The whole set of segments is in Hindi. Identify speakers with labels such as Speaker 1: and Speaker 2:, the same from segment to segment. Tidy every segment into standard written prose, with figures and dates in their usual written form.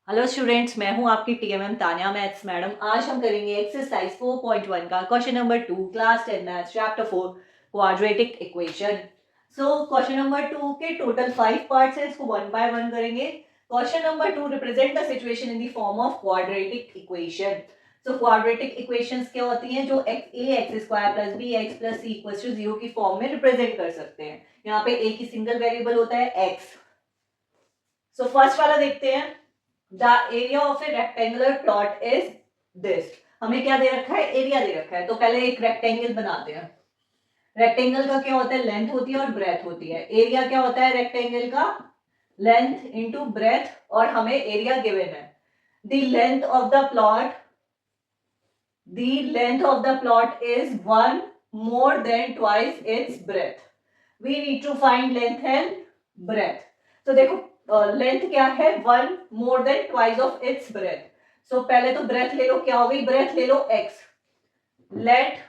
Speaker 1: हेलो स्टूडेंट्स, मैं हूं आपकी टीएमएम तान्या मैथ्स मैडम। आज हम करेंगे एक्सरसाइज 4.1 का question number 2, class 10 maths chapter 4, quadratic equation. Question number 2 के टोटल 5 पार्ट्स हैं, इसको वन बाय वन करेंगे। Question number 2, represent the situation in the form of quadratic equation. Quadratic equations क्या होती हैं? जो x square plus b x plus c equals to 0 की फॉर्म में रिप्रेजेंट कर सकते हैं। यहाँ पे एक ही सिंगल वेरिएबल होता है एक्स। फर्स्ट वाला देखते हैं। The area of a rectangular plot is this. हमें क्या दे रखा है? एरिया दे रखा है। तो पहले एक रेक्टेंगल बनाते हैं। रेक्टेंगल का क्या होता है? लेंथ होती है और ब्रेथ होती है। एरिया क्या होता है रेक्टेंगल का? लेंथ इंटू ब्रेथ, और हमें एरिया गिवन है। The length of the plot is 1 more than twice its breadth. We need to find length and breadth. तो देखो लेंथ क्या है? 1 more than twice of its breadth. पहले तो ब्रेथ ले लो, क्या हो गई? ब्रेथ ले लो x. Let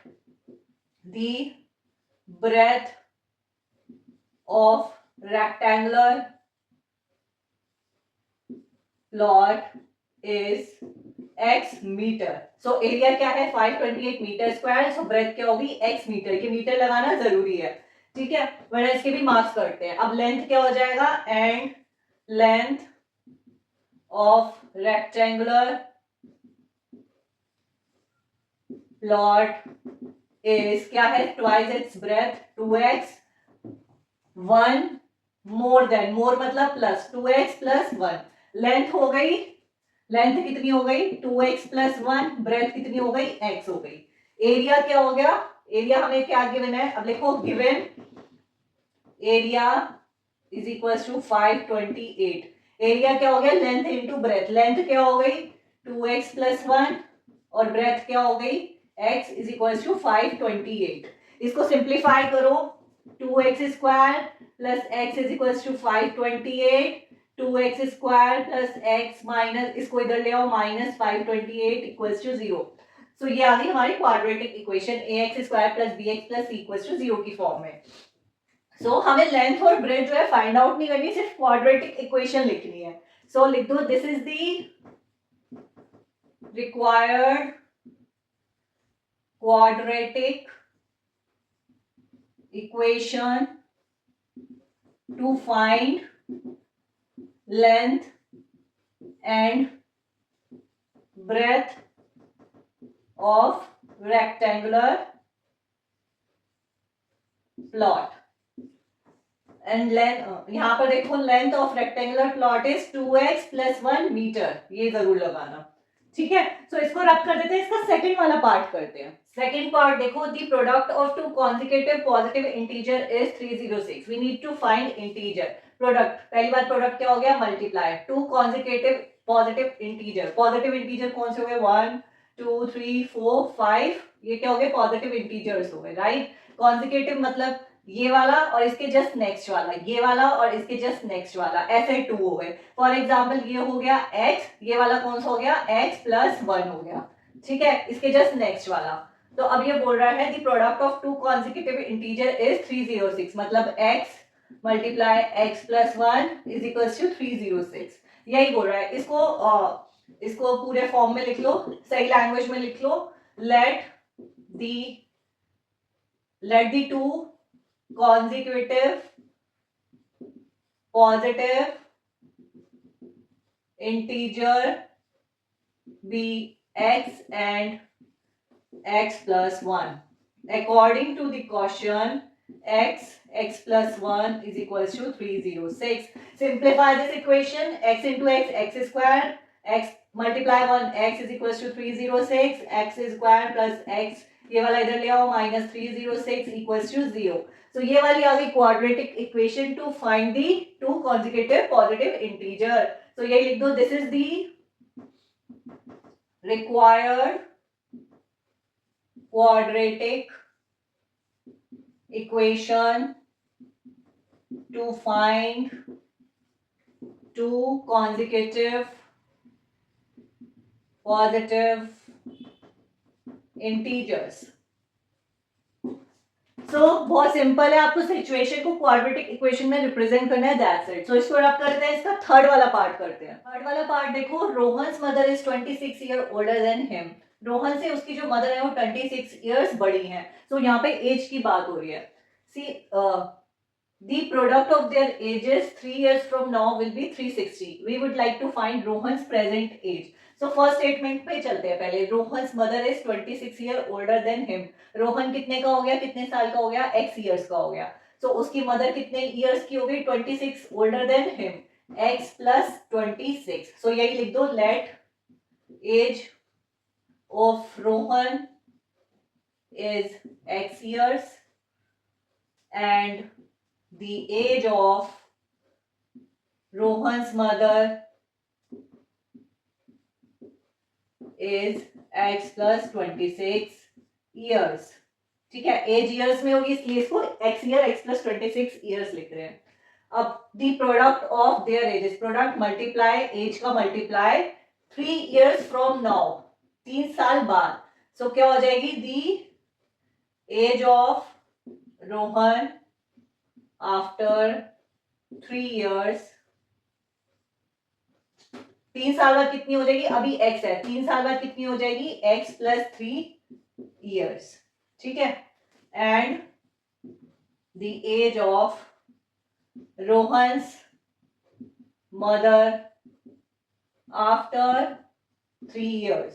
Speaker 1: the breadth of rectangular plot is x metre. Area क्या है? 528 मीटर स्क्वायर. ब्रेथ क्या होगी? x metre. ये मीटर लगाना जरूरी है, ठीक है? वरना इसके भी मार्क्स करते हैं। अब लेंथ क्या हो जाएगा? And length of rectangular plot is क्या है? Twice its breadth 2x 1 more than, more मतलब प्लस, 2x प्लस 1. लेंथ हो गई, लेंथ कितनी हो गई? 2x plus 1. ब्रेथ कितनी हो गई? x हो गई. एरिया क्या हो गया? एरिया हमें क्या गिवन है? अब लिखो given area is equal to 528. Area क्या हो गया? Length into breadth. लेंथ क्या हो गई? 2x प्लस 1 और ब्रेथ क्या हो गई? x is equal to 528. इसको सिंप्लीफाई करो. 2x square plus x is equal to 528. 2x square plus x minus, इसको इधर ले आओ, माइनस 528 इक्वल्स टू 0. ये आ गई हमारी quadratic equation ax square plus bx plus c equals to 0 की फॉर्म में. हमें लेंथ और ब्रेथ जो है फाइंड आउट नहीं करनी, सिर्फ क्वाड्रेटिक इक्वेशन लिखनी है. लिख दो, this is the required quadratic equation to find length and breadth of rectangular plot. And length, यहां पर देखो length of rectangular plot is 2x plus 1 metre. ये जरूर लगाना, ठीक है? इसको रख कर देते हैं. इसका सेकंड वाला पार्ट करते हैं. सेकंड पार्ट देखो, the product of two consecutive positive integer is 306. We need to find integer. Product, पहली बार प्रोडक्ट क्या हो गया? Multiply. Two consecutive positive integer. Positive integer कौन से हो गए? 1 2 3 4 5. ये क्या हो गए? पॉजिटिव इंटीजर्स हो गए, राइट? कॉन्जिक्यूटिव मतलब ये वाला और इसके जस्ट नेक्स्ट वाला, ये वाला और इसके जस्ट नेक्स्ट वाला, ऐसे 2 हो गए. फॉर एग्जाम्पल ये हो गया x, ये वाला कौन सा हो गया? x प्लस 1 हो गया, ठीक है? इसके जस्ट नेक्स्ट वाला. तो अब ये बोल रहा है the product of two consecutive integer is 306. मतलब x multiply x plus 1 is equal to 306. यही बोल रहा है. इसको पूरे फॉर्म में लिख लो, सही लैंग्वेज में लिख लो. Let the two consecutive positive integer be x and x plus 1. According to the question, x plus 1 is equals to 306. Simplify this equation. X into x, x square. X multiply 1, x is equals to 306. X square plus x, ये वाला इधर ले आओ, माइनस 306 इक्वल्स टू 0. ये वाली आ गई quadratic equation to find the to consecutive positive integer. ये लिख दो, this is the required quadratic equation to find two consecutive positive integers. बहुत सिंपल है, आपको सिचुएशन को क्वाड्रेटिक इक्वेशन में रिप्रेजेंट करना है, दैट्स इट। सो इसको रब करते हैं, इसका थर्ड वाला पार्ट करते हैं। थर्ड वाला पार्ट देखो, Rohan's mother is 26 year older than him. Rohan से उसकी जो मदर है वो 26 ईयर्स बड़ी है। सो यहाँ पे एज की बात हो रही है। सी the product of their ages 3 years from now will be 360. We would like to find Rohan's present age. So first statement पे चलते हैं पहले। Rohan's mother is 26 year older than him. Rohan कितने का हो गया, कितने साल का हो गया, x years का हो गया। So उसकी मदर कितने years की हो गई, 26 older than him, x plus 26. So यही लिख दो, let age of Rohan is x years and the age of Rohan's mother is x plus 26 years. ठीक है, एज ईयर्स में होगी इसलिए इसको x year x plus 26 years लिख रहे हैं। अब the product of their ages, product multiply age का मल्टीप्लाई 3 years फ्रॉम नाउ, 3 साल बाद। सो क्या हो जाएगी, the age of Rohan after 3 years, 3 साल बाद कितनी हो जाएगी, अभी x है, 3 साल बाद कितनी हो जाएगी, x plus 3 years। ठीक है, and the age of Rohan's mother after 3 years,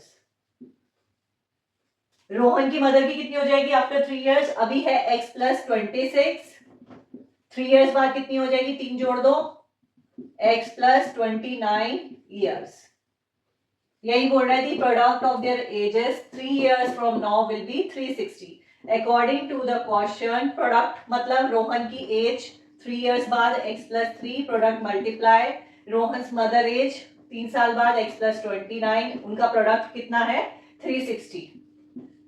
Speaker 1: रोहन की मदर की कितनी हो जाएगी आफ्टर 3 years, अभी है x plus 26, 3 years बाद कितनी हो जाएगी, 3 जोड़ दो, x plus 29 years। यही बोल रहा है, the product of their ages 3 years from now will be 360 according to the question. Product मतलब रोहन की एज 3 years बाद x plus 3, product multiply Rohan's mother age 3 साल बाद x plus 29, उनका प्रोडक्ट कितना है 360।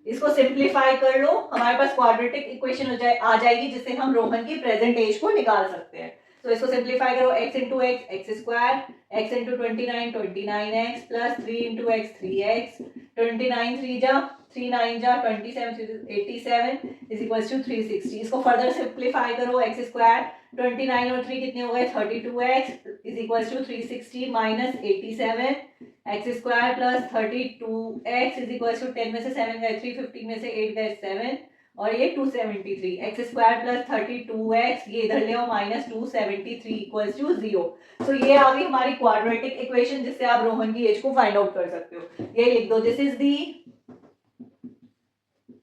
Speaker 1: इसको सिंप्लीफाई कर लो, हमारे पास क्वाड्रेटिक इक्वेशन आ जाएगी जिससे हम रोहन की प्रेजेंट एज को निकाल सकते हैं। तो इसको सिंप्लीफाई करो, x into x x square, x into 29 29x plus 3 into x 3x, 29 3 जा 3 9 जा 27 87 इज इक्वल्स टू 360। इसको फर्दर सिंप्लीफाई करो, x स्क्वायर 29 और 3 कितने हो गए 32x is equals to 360 minus 87 x square plus 32x is equals to 10 में से 7 गए 3, 15 में से 8 गए 7 और ये 273, एक्स स्क्वायर प्लस 32x ये इधर ले आओ माइनस 273 इक्वल्स टू 0। सो ये आ गई हमारी क्वाड्रेटिक इक्वेशन जिससे आप रोहन की एज को फाइंड आउट कर सकते हो। ये लिख दो, this is the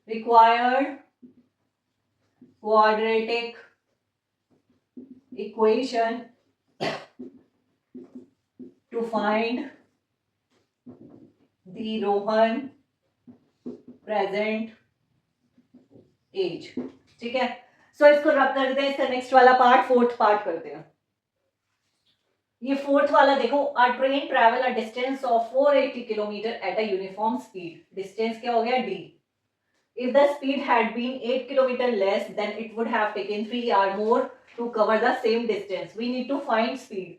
Speaker 1: required quadratic equation to find the Rohan present age. ठीक है, सो इसको रब कर देते हैं, इसका नेक्स्ट वाला पार्ट फोर्थ पार्ट करते हैं। ये फोर्थ वाला देखो, a train travel a distance of 480 kilometre at a uniform speed. Distance क्या हो गया d। If the speed had been 8 kilometre less than it would have taken 3 hours more to cover the same distance. We need to find speed.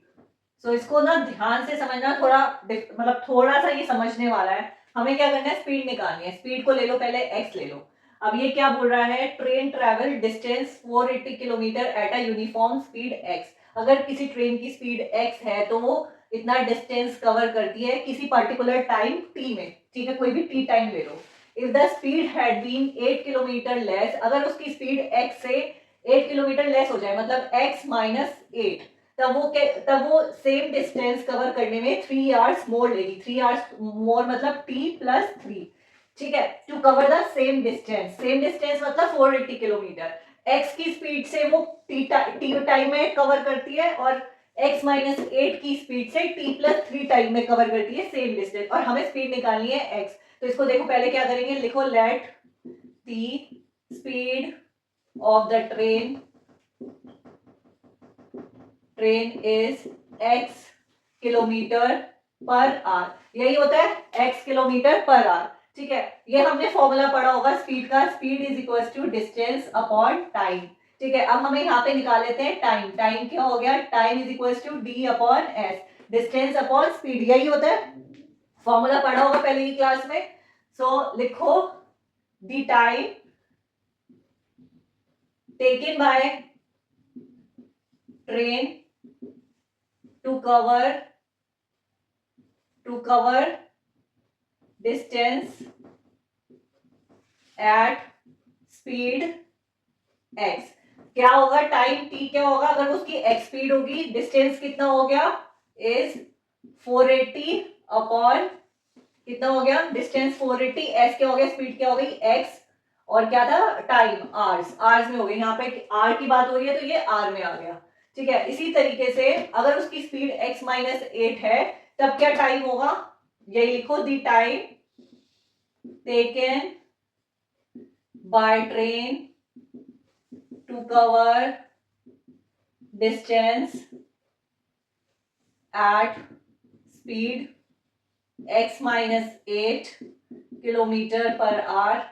Speaker 1: So इसको ना ध्यान से समझना, थोड़ा मतलब थोड़ा सा ये समझने वाला है। हमें क्या करना है, स्पीड निकालनी है। स्पीड को ले लो, पहले x ले लो। अब ये क्या बोल रहा है, train travel distance 480 kilometre at a uniform speed x। अगर किसी ट्रेन की स्पीड x है तो वो इतना डिस्टेंस कवर करती है किसी पर्टिकुलर टाइम t में। ठीक है, कोई भी t टाइम ले लो। If the speed had been 8 kilometre less, अगर उसकी स्पीड x से 8 किलोमीटर लेस हो जाए मतलब x माइनस 8, तब वो सेम डिस्टेंस कवर करने में 3 hours मोर लेगी। 3 hours मोर मतलब t प्लस 3। ठीक है, to cover the same distance. Same distance मतलब 480 किलोमीटर। x की स्पीड से वो t टाइम में कवर करती है और x माइनस 8 की स्पीड से t प्लस 3 टाइम में कवर करती है सेम डिस्टेंस, और हमें स्पीड निकालनी है x। तो इसको देखो, पहले क्या करेंगे, लिखो let the speed of the train is x kilometre per our. यही होता है x किलोमीटर पर आवर। ठीक है, ये हमने फॉर्मूला पढ़ा होगा स्पीड का, speed is equal to distance upon time. ठीक है, अब हमें यहाँ पे निकाल लेते हैं टाइम। टाइम क्या हो गया, time is equal to D upon S, distance upon speed. यही होता है, फॉर्मूला पढ़ा होगा पहले की क्लास में। सो लिखो the time taken by train to cover distance at speed x। क्या होगा, टाइम t क्या होगा, अगर उसकी x स्पीड होगी, डिस्टेंस कितना हो गया इज 480 अपॉन कितना हो गया डिस्टेंस 480, s क्या हो गया, स्पीड क्या हो गई x, और क्या था टाइम आर्स में हो गई, यहाँ पे r की बात हो रही है तो ये r में आ गया। ठीक है, इसी तरीके से अगर उसकी स्पीड x माइनस 8 है तब क्या टाइम होगा, यही लिखो, the time taken by train to cover distance at speed x minus 8 kilometre per hour,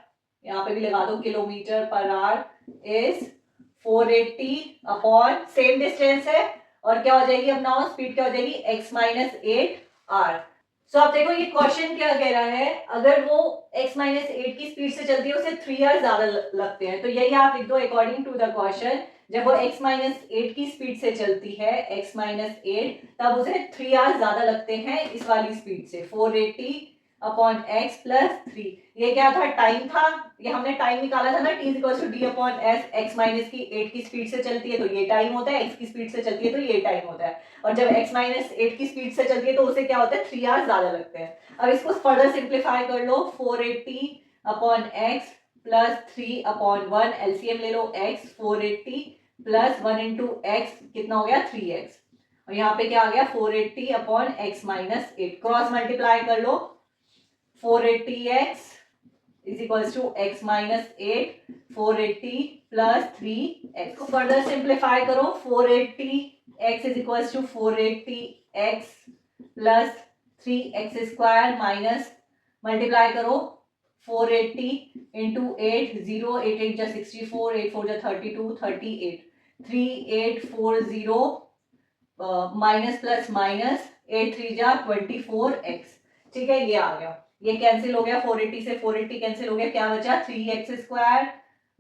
Speaker 1: यहाँ पे भी लगा दो kilometre per hour, is 480 upon same distance है और क्या हो जाएगी अपना स्पीड क्या हो जाएगी x माइनस 8 आर। सो आप देखो ये क्वेश्चन क्या कह रहा है, अगर वो x माइनस 8 की स्पीड से चलती है उसे 3 आवर ज्यादा लगते हैं, तो यही आप लिख दो अकॉर्डिंग टू द क्वेश्चन, जब वो x माइनस 8 की स्पीड से चलती है x माइनस 8 तब उसे 3 आवर ज्यादा लगते हैं इस वाली स्पीड से, 480 अपॉन x प्लस 3। ये क्या था, टाइम था, ये हमने टाइम निकाला था ना, t equal to D upon S, x minus की 8 की स्पीड से चलती है तो ये टाइम होता है, x की स्पीड से चलती है तो ये टाइम होता है, और जब x माइनस 8 की स्पीड से चलती है तो उसे क्या होता है 3 आवर ज्यादा लगते हैं। अब इसको फर्दर सिंप्लीफाई कर लो, 480 upon x plus 3 upon 1, LCM ले लो, x 480 प्लस 1 इंटू एक्स कितना हो गया 3x, और यहाँ पे क्या आ गया 480 upon x minus 8, cross multiply कर लो, 480x is equals to x minus 8, 480 plus 3x को फर्दर सिंप्लीफाई करो, 480x is equals to 480x plus 3x square minus multiply करो 480 into 8, 0, 8 8 जा 64, 8 4 जा 32, 38, 3840 माइनस प्लस माइनस 8 3 जा 24x। ठीक है, ये आ गया, ये कैंसिल हो गया, 480 से 480 कैंसिल हो गया, क्या बचा 3x square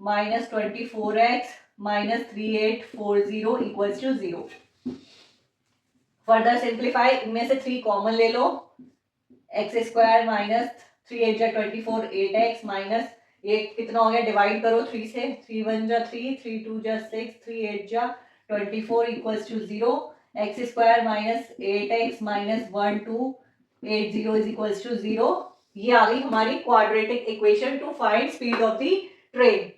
Speaker 1: minus 24x minus 3840 equals to 0। Further simplify, इनमें से 3 कॉमन ले लो, x स्क्वायर माइनस 3 8 जा 24 8x माइनस ये कितना हो गया, डिवाइड करो 3 से, 3 1 जा 3, 3 2 जा 6, 3 8 जा 24 equals to 0, x square minus 8x minus 1 2 8 0 is equals to 0। ये आ गई हमारी quadratic equation to find speed of the train,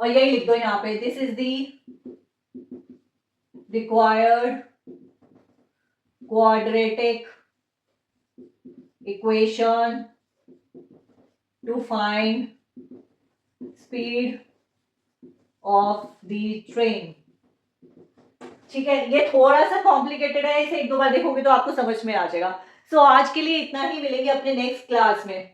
Speaker 1: और यही लिख दो यहाँ पे, this is the required quadratic equation to find speed of the train. ठीक है, ये थोड़ा सा कॉम्प्लिकेटेड है, इसे एक दो बार देखोगे तो आपको समझ में आ जाएगा। सो आज के लिए इतना ही, मिलेंगे अपने नेक्स्ट क्लास में।